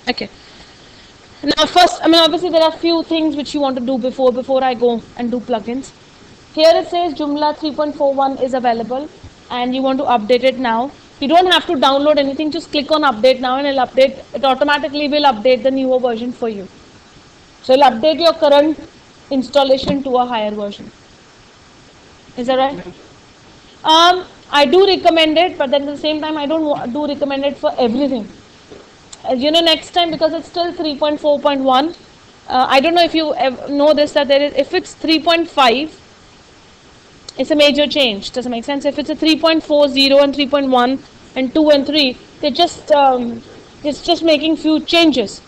Okay. Now first, obviously there are few things which you want to do before I go and do plugins. Here it says Joomla 3.41 is available and you want to update it now. You don't have to download anything, just click on update now and it'll update, it automatically will update the newer version for you. So it'll update your current installation to a higher version. Is that right? I do recommend it, but then at the same time I don't do recommend it for everything. Next time, because it's still 3.4.1, I don't know if you know this, that there is, if it's 3.5, it's a major change. Does it make sense? If it's a 3.40 and 3.1 and 2 and 3, they're just it's just making few changes,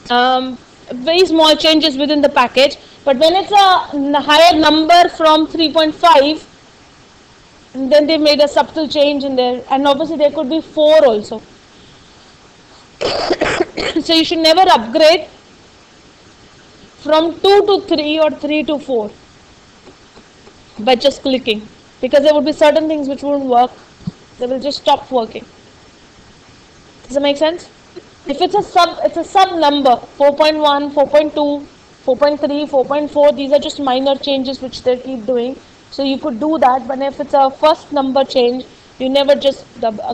very small changes within the package. But when it's a higher number from 3.5, then they made a subtle change in there, and obviously there could be 4 also. So you should never upgrade from 2 to 3 or 3 to 4 by just clicking, because there would be certain things which won't work. They will just stop working. Does it make sense? If it's a sub number, 4.1, 4.2, 4.3, 4.4, these are just minor changes which they keep doing. So you could do that, but if it's a first number change, you never just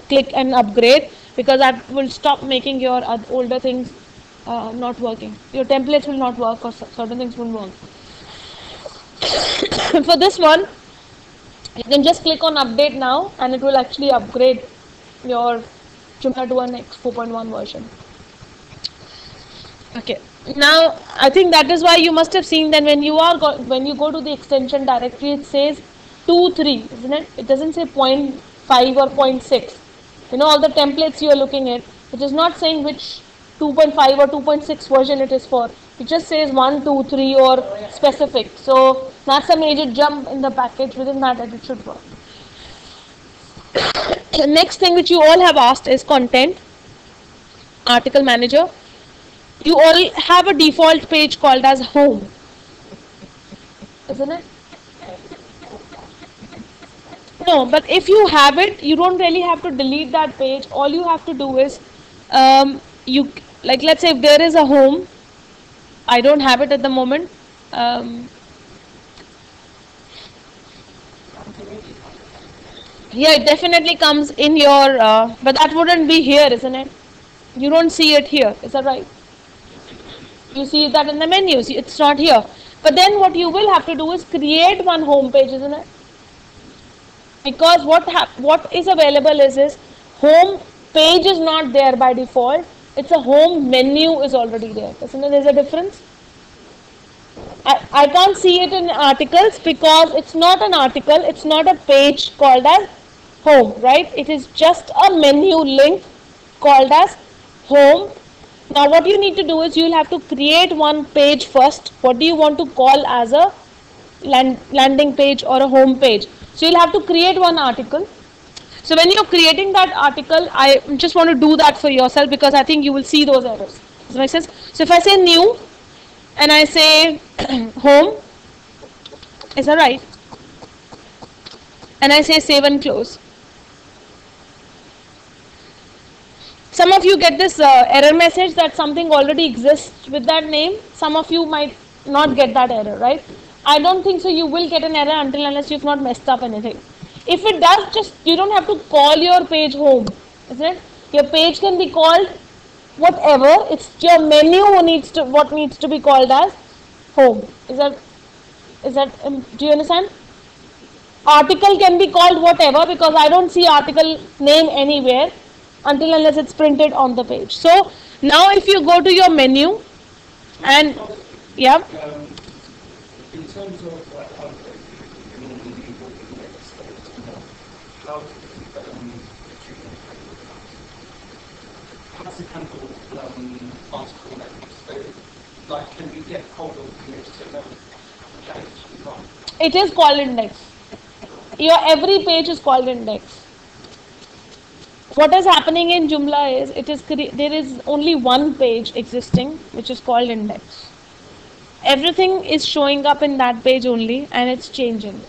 click and upgrade, because that will stop making your older things not working. Your templates will not work, or certain things won't work. For this one, you can just click on update now and it will actually upgrade your Joomla to a next 4.1 version. Okay, now I think that is why you must have seen that when you go to the extension directory, it says 2.3, isn't it? It doesn't say 0.5 or 0.6. All the templates you are looking at, it is not saying which 2.5 or 2.6 version it is for. It just says 1, 2, 3 or specific. So that's a major jump in the package. Within that it should work. The next thing which you all have asked is content, article manager. You all have a default page called as home, isn't it? No, but if you have it, you don't really have to delete that page. All you have to do is, let's say if there is a home, I don't have it at the moment. Yeah, it definitely comes in your, but that wouldn't be here, isn't it? You don't see it here, is that right? You see that in the menus, it's not here. But then what you will have to do is create one home page, isn't it? Because what is available is home page is not there by default. It's a home menu is already there. Isn't it? There's a difference. I can't see it in articles because it's not an article. It's not a page called as home, right? It is just a menu link called as home. Now what you need to do is you'll have to create one page first. What do you want to call as a landing page or a home page? So you'll have to create one article. So when you're creating that article, I just want to do that for yourself because I think you will see those errors. Does that make sense? So if I say new and I say home, is that right? And I say save and close. Some of you get this error message that something already exists with that name. Some of you might not get that error, right? I don't think so. You will get an error unless you've not messed up anything. If it does, you don't have to call your page home, isn't it? Your page can be called whatever. It's your menu what needs to be called as home. Is that do you understand? Article can be called whatever because I don't see article name anywhere unless it's printed on the page. So now if you go to your menu and yeah. In terms of what's the kind of article that like can we get hold of the HTML page? It is called index. Your every page is called index. What is happening in Joomla is there is only one page existing which is called index. Everything is showing up in that page only and it's changing.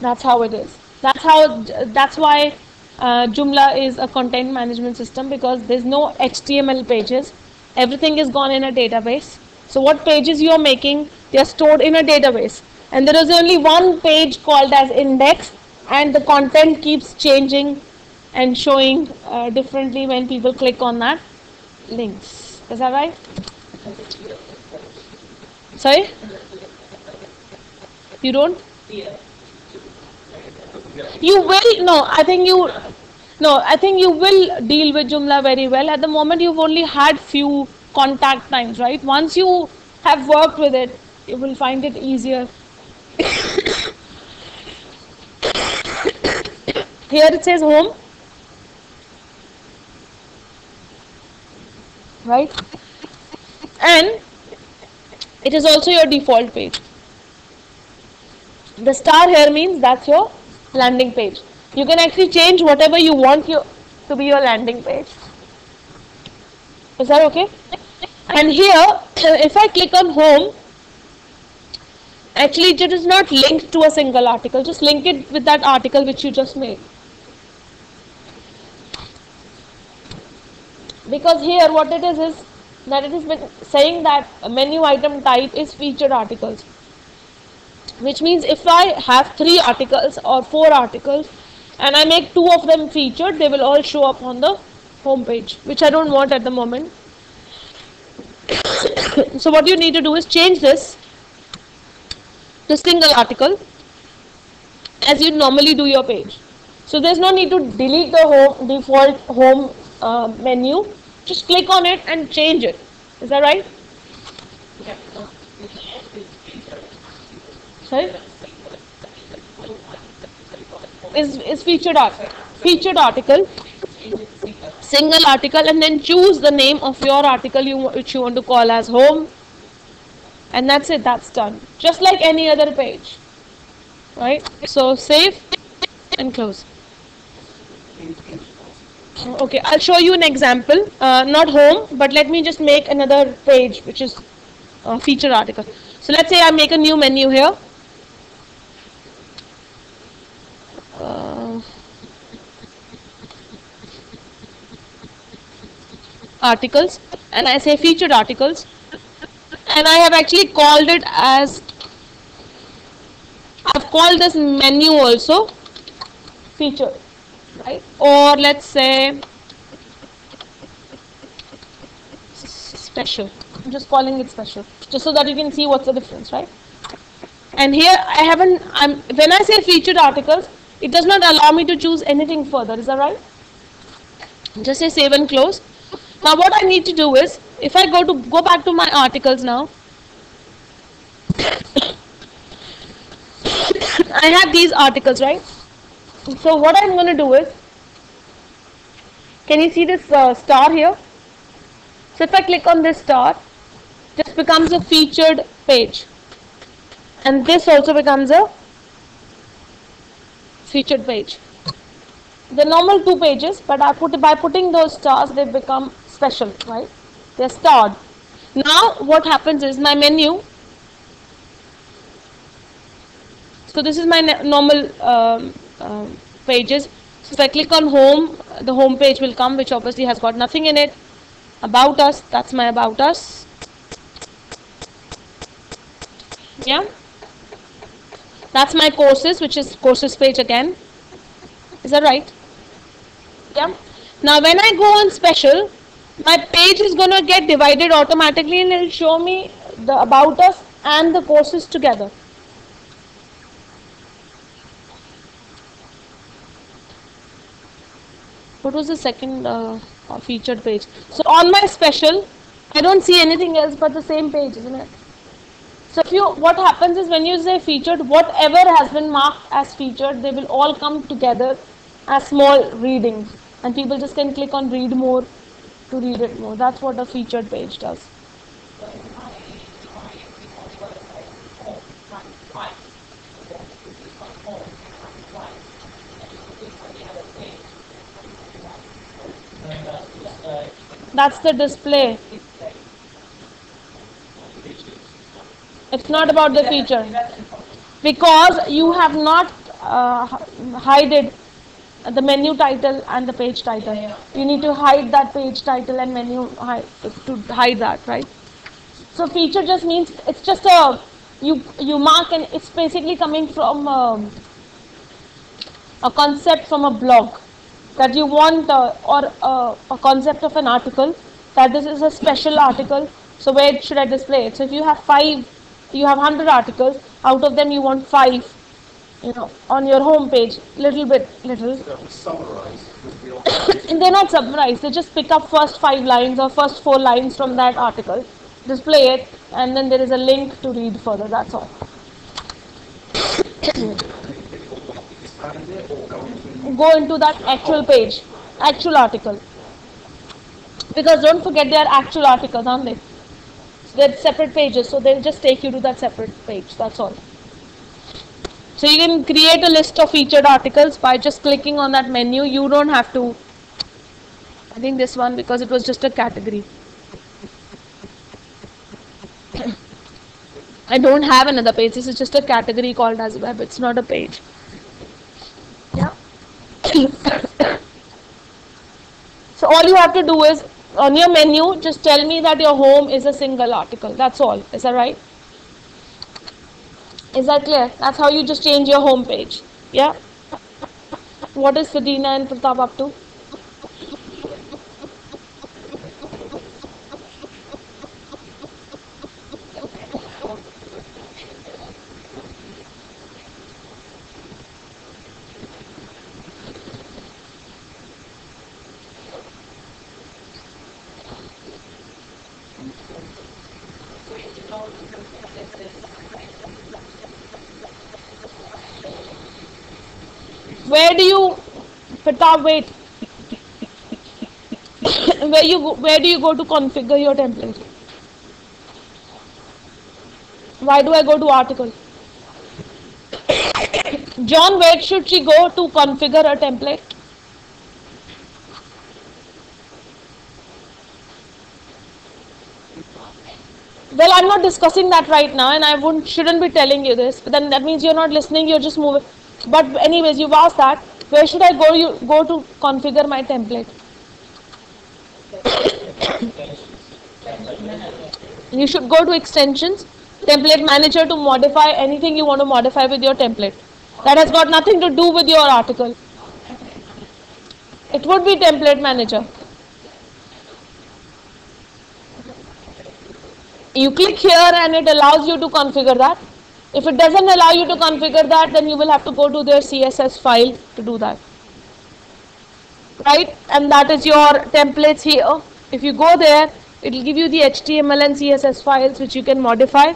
That's how it is. That's why Joomla is a content management system because there's no HTML pages. Everything is gone in a database. So what pages you are making, they are stored in a database. And there is only one page called as index, and the content keeps changing and showing differently when people click on that links. Is that right? Sorry? You don't? You will, I think you will deal with Joomla very well. At the moment, you've only had few contact times, right? Once you have worked with it, you will find it easier. Here it says home, right? And it is also your default page. The star here means that's your landing page. You can actually change whatever you want to be your landing page. Is that okay? And here, if I click on home, actually it is not linked to a single article. Just link it with that article which you just made. Because here what it is that it is saying that a menu item type is featured articles. Which means if I have 3 articles or 4 articles and I make 2 of them featured, they will all show up on the home page, which I don't want at the moment. So what you need to do is change this to single article as you normally do your page. So there's no need to delete the default home menu. Just click on it and change it. Is that right? Sorry? Is featured article, single article, and then choose the name of your article which you want to call as home, and that's it. That's done. Just like any other page, right? So save and close. Okay, I'll show you an example. Not home, but let me just make another page which is featured article. So let's say I make a new menu here. Articles, and I say featured articles, and I have actually called it as, I've called this menu also featured, right? Or let's say special. I'm just calling it special, just so that you can see what's the difference, right? And here I haven't, when I say featured articles, it does not allow me to choose anything further. Is that right? Just say save and close. Now what I need to do is, if I go back to my articles now, I have these articles, right? So what I'm going to do is, can you see this star here? So if I click on this star, this becomes a featured page, and this also becomes a featured page. The normal 2 pages, but by putting those stars, they become special, right? They're starred. Now what happens is my menu. So this is my normal pages. So if I click on home, the home page will come, which obviously has got nothing in it. About us, that's my about us. Yeah. That's my courses, which is courses page again. Is that right? Yeah. Now when I go on special, my page is going to get divided automatically, and it will show me the about us and the courses together. What was the second featured page? So on my special, I don't see anything else but the same page, isn't it? So what happens is, when you say featured, whatever has been marked as featured, they will all come together as small readings, and people just can click on read more to read it more. That's what a featured page does. That's the display. It's not about the feature, because you have not hide it. the menu title and the page title. You need to hide that page title and menu to hide that, right? So feature just means it's just a you mark, and it's basically coming from a concept from a blog that you want or a concept of an article that this is a special article. So where should I display it? So if you have 100 articles, out of them you want 5, on your home page, little. Summarize. And they're not summarized, they just pick up first 5 lines or first 4 lines from that article, display it, and then there is a link to read further, that's all. Go into that actual page, actual article, because don't forget they are actual articles, aren't they? They're separate pages, so they'll just take you to that separate page, that's all. So you can create a list of featured articles by just clicking on that menu. You don't have to, I think this one, because it was just a category. I don't have another page, this is just a category called as web, it's not a page. Yeah. So all you have to do is, on your menu, just tell me that your home is a single article, that's all. Is that right? Is that clear? That's how you just change your home page. Yeah? What is Sadina and Pratap up to? Where do you, Pratap, wait. Where do you go to configure your template? Why do I go to article? John, where should she go to configure a template? Well, I'm not discussing that right now, and I shouldn't be telling you this. But then that means you're not listening. You're just moving. But anyways, you've asked that. Where should I go? You go to configure my template. You should go to extensions, template manager, to modify anything you want to modify with your template. That has got nothing to do with your article. It would be template manager. You click here and it allows you to configure that. If it doesn't allow you to configure that, then you will have to go to their CSS file to do that. Right? And that is your templates here. If you go there, it will give you the HTML and CSS files which you can modify.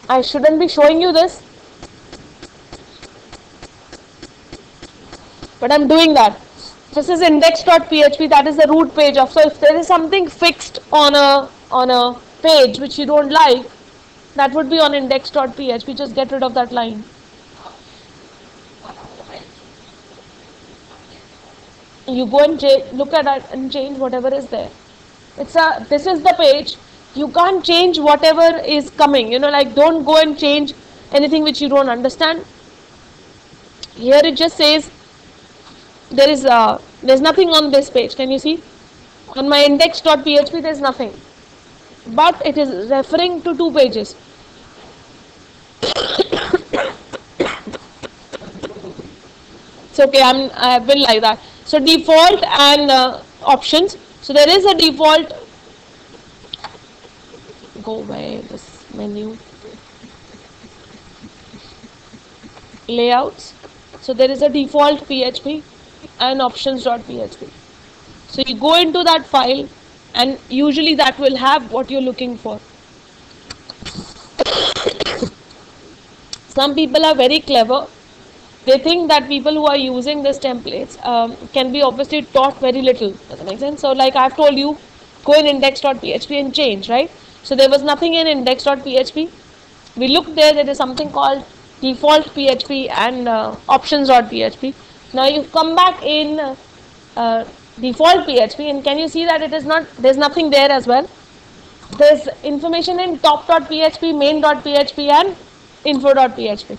I shouldn't be showing you this, but I'm doing that. This is index.php, that is the root page of. So if there is something fixed on a page which you don't like, that would be on index.php. Just get rid of that line. You go and look at it and change whatever is there. This is the page. You can't change whatever is coming. Like, don't go and change anything which you don't understand. Here it just says there's nothing on this page. Can you see? On my index.php there's nothing, but it is referring to 2 pages. It's okay, I will like that. So default and options. So there is a default. Go away this menu. Layouts. So there is a default PHP and options.php. So you go into that file, and usually that will have what you're looking for. Some people are very clever. They think that people who are using these templates can be obviously taught very little. Does that make sense? So like I've told you, go in index.php and change, right? So there was nothing in index.php. We looked there, there is something called default PHP and options.php. Now you come back in default PHP, and can you see that it is not, there's nothing there as well? There's information in top.php, main.php, and info.php.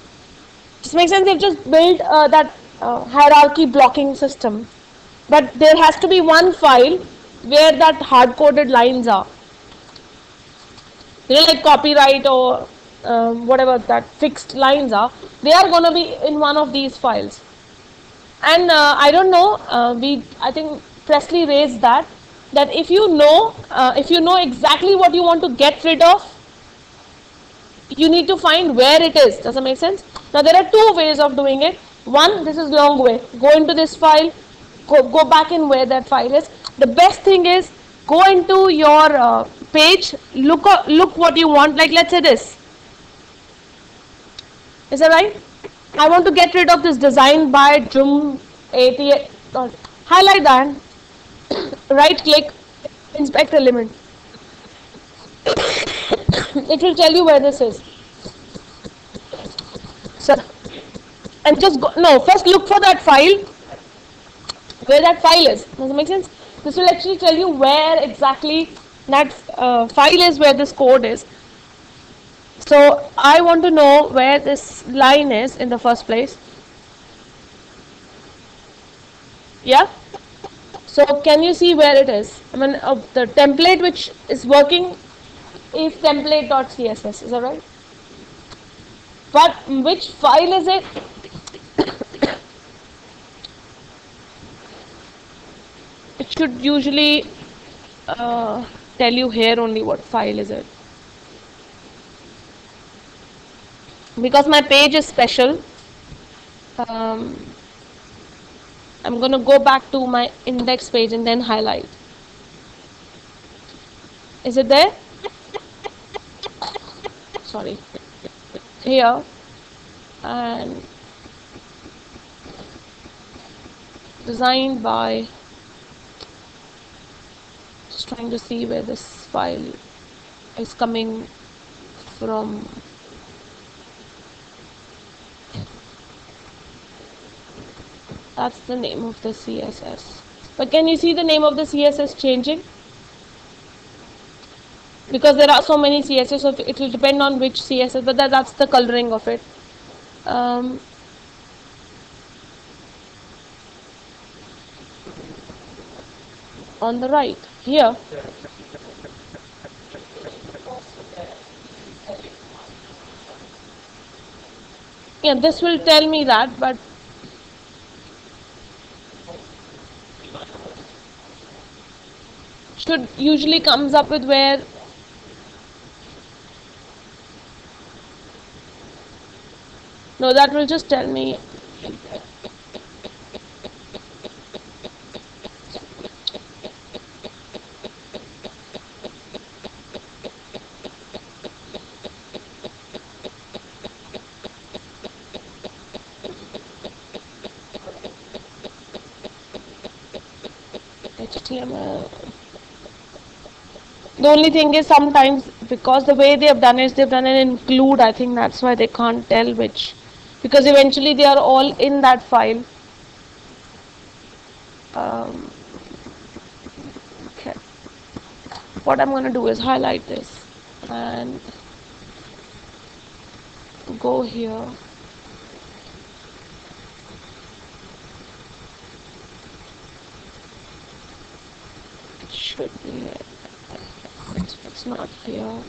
This makes sense. They've just built that hierarchy blocking system, but there has to be one file where that hard-coded lines are. Like copyright or whatever that fixed lines are. They are going to be in one of these files. And I don't know. I think Presley raised that if you know exactly what you want to get rid of, you need to find where it is. Does that make sense? Now there are two ways of doing it. One, this is long way. Go into this file, go back in where that file is. The best thing is go into your page, look what you want. Like let's say this. Is that right? I want to get rid of this design by Joomla 88. Highlight that. Right click, inspect element. It will tell you where this is. So, and just go, no, first look for that file, where that file is. Does it make sense? This will actually tell you where exactly that file is, where this code is. So I want to know where this line is in the first place. Yeah? So can you see where it is? I mean, the template which is working is template.css, is that right? But which file is it? It should usually tell you here only what file is it. Because my page is special, I'm going to go back to my index page and then highlight. Is it there? Sorry. Here. And designed by, just trying to see where this file is coming from. That's the name of the CSS. But can you see the name of the CSS changing? Because there are so many CSS, so it will depend on which CSS, but that's the coloring of it. On the right, here. Yeah, this will tell me that, but should usually comes up with where no, that will just tell me HTML. The only thing is sometimes because the way they have done it, they've done an include. I think that's why they can't tell which, because eventually they are all in that file. Okay. What I'm going to do is highlight this and go here. It should be here. It's not here.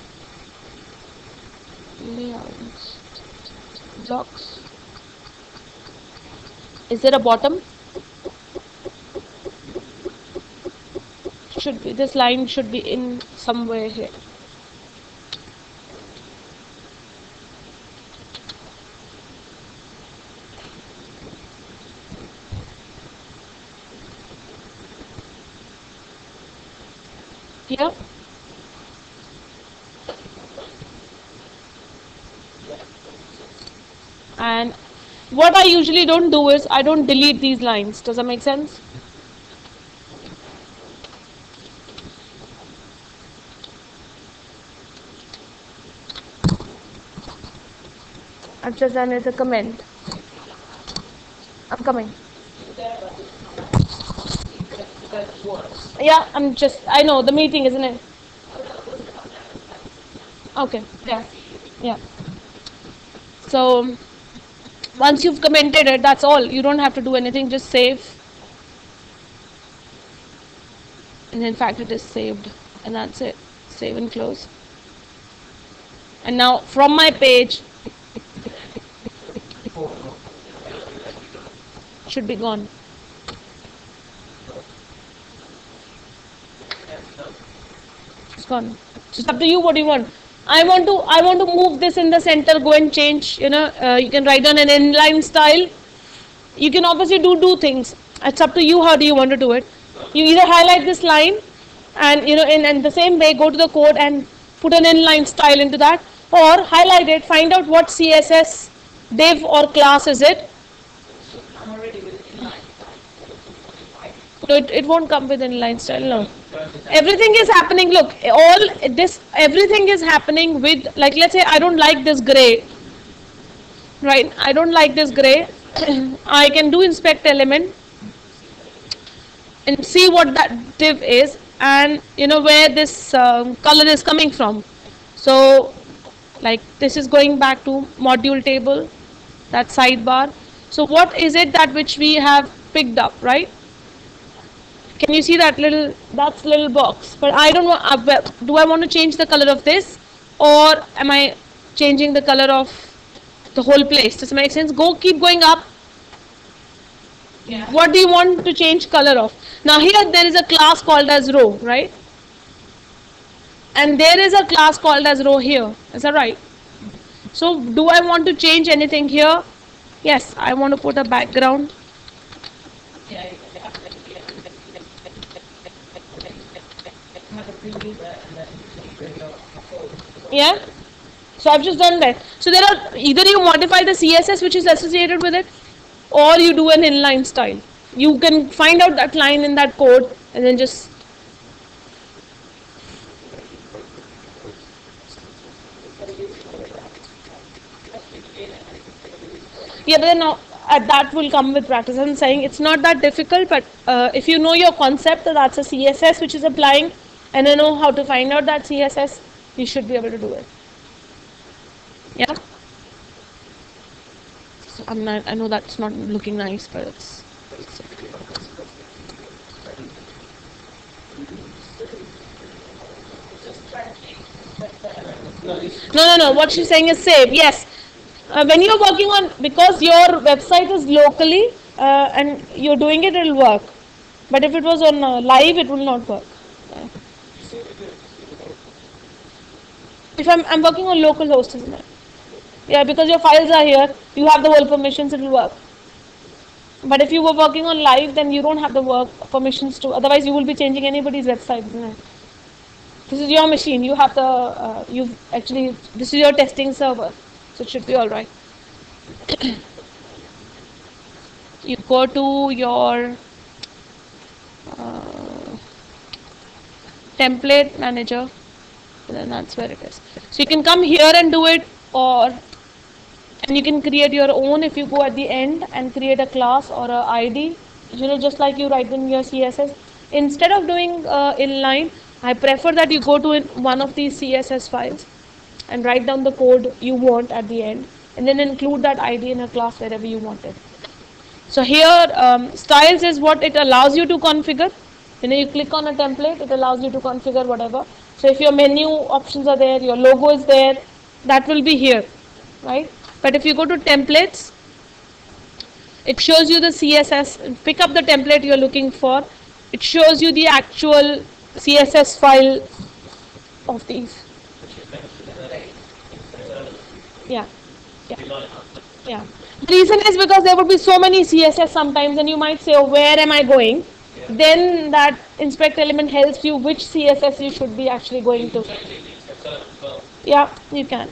Layouts. Blocks. Is there a bottom? Should be. This line should be in somewhere here. Here. And what I usually don't do is I don't delete these lines. Does that make sense? I've just done it as a comment. I'm coming. Yeah, I know the meeting, isn't it? Okay, yeah, yeah. So once you've commented it, that's all. You don't have to do anything, just save. And in fact, it is saved. And that's it. Save and close. And now from my page, should be gone. It's gone. So it's up to you what you want. I want to move this in the center, go and change, you can write down an inline style. You can obviously do things. It's up to you how do you want to do it. You either highlight this line and in the same way go to the code and put an inline style into that, or highlight it, find out what CSS div or class is it. I'm already with inline. No, it won't come with inline style, no. Everything is happening, look, everything is happening with, like, let's say I don't like this gray, right? I don't like this gray. I can do inspect element and see what that div is, and where this color is coming from. So like this is going back to module table, that sidebar. So what is it that which we have picked up, right? Can you see that little box? But I don't want, do I want to change the color of this, or am I changing the color of the whole place? Does it make sense? Keep going up. Yeah. What do you want to change color of? Now here there is a class called as row, right? And there is a class called as row here. Is that right? So do I want to change anything here? Yes, I want to put a background. Yeah. Yeah. So I've just done that. So there are, either you modify the CSS which is associated with it, or you do an inline style. You can find out that line in that code and then just but then now that will come with practice. I'm saying it's not that difficult, but if you know your concept that that's a CSS which is applying, and you know how to find out that CSS, you should be able to do it. Yeah. So I know that's not looking nice, but it's no. What she's saying is save. Yes. When you're working on, because your website is locally and you're doing it, it'll work. But if it was on live, it will not work. If I'm working on local host, isn't it? Yeah, because your files are here, you have the whole permissions, it will work. But if you were working on live, then you don't have the work permissions to. Otherwise, you will be changing anybody's website, isn't it? This is your machine. You have the. This is your testing server, so it should be all right. You go to your template manager, and then that's where it is. So you can come here and do it, and you can create your own if you go at the end and create a class or a ID, just like you write in your CSS. Instead of doing inline, I prefer that you go to one of these CSS files and write down the code you want at the end, and then include that ID in a class wherever you want it. So here, styles is what it allows you to configure. You click on a template, it allows you to configure whatever. So if your menu options are there, your logo is there, that will be here, right? But if you go to templates, it shows you the CSS. Pick up the template you're looking for. It shows you the actual CSS file of these. Yeah. The reason is because there would be so many CSS sometimes, and you might say, oh, where am I going? Yeah. Then that inspect element helps you which CSS you should be actually going to. Yeah, you can.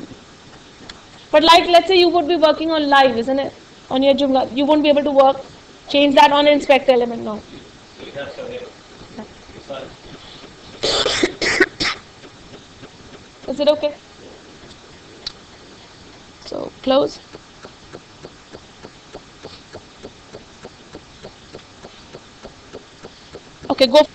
But like, let's say you would be working on live, isn't it? On your Joomla, you won't be able to change that on inspect element now. Is it okay? So close. Okay, go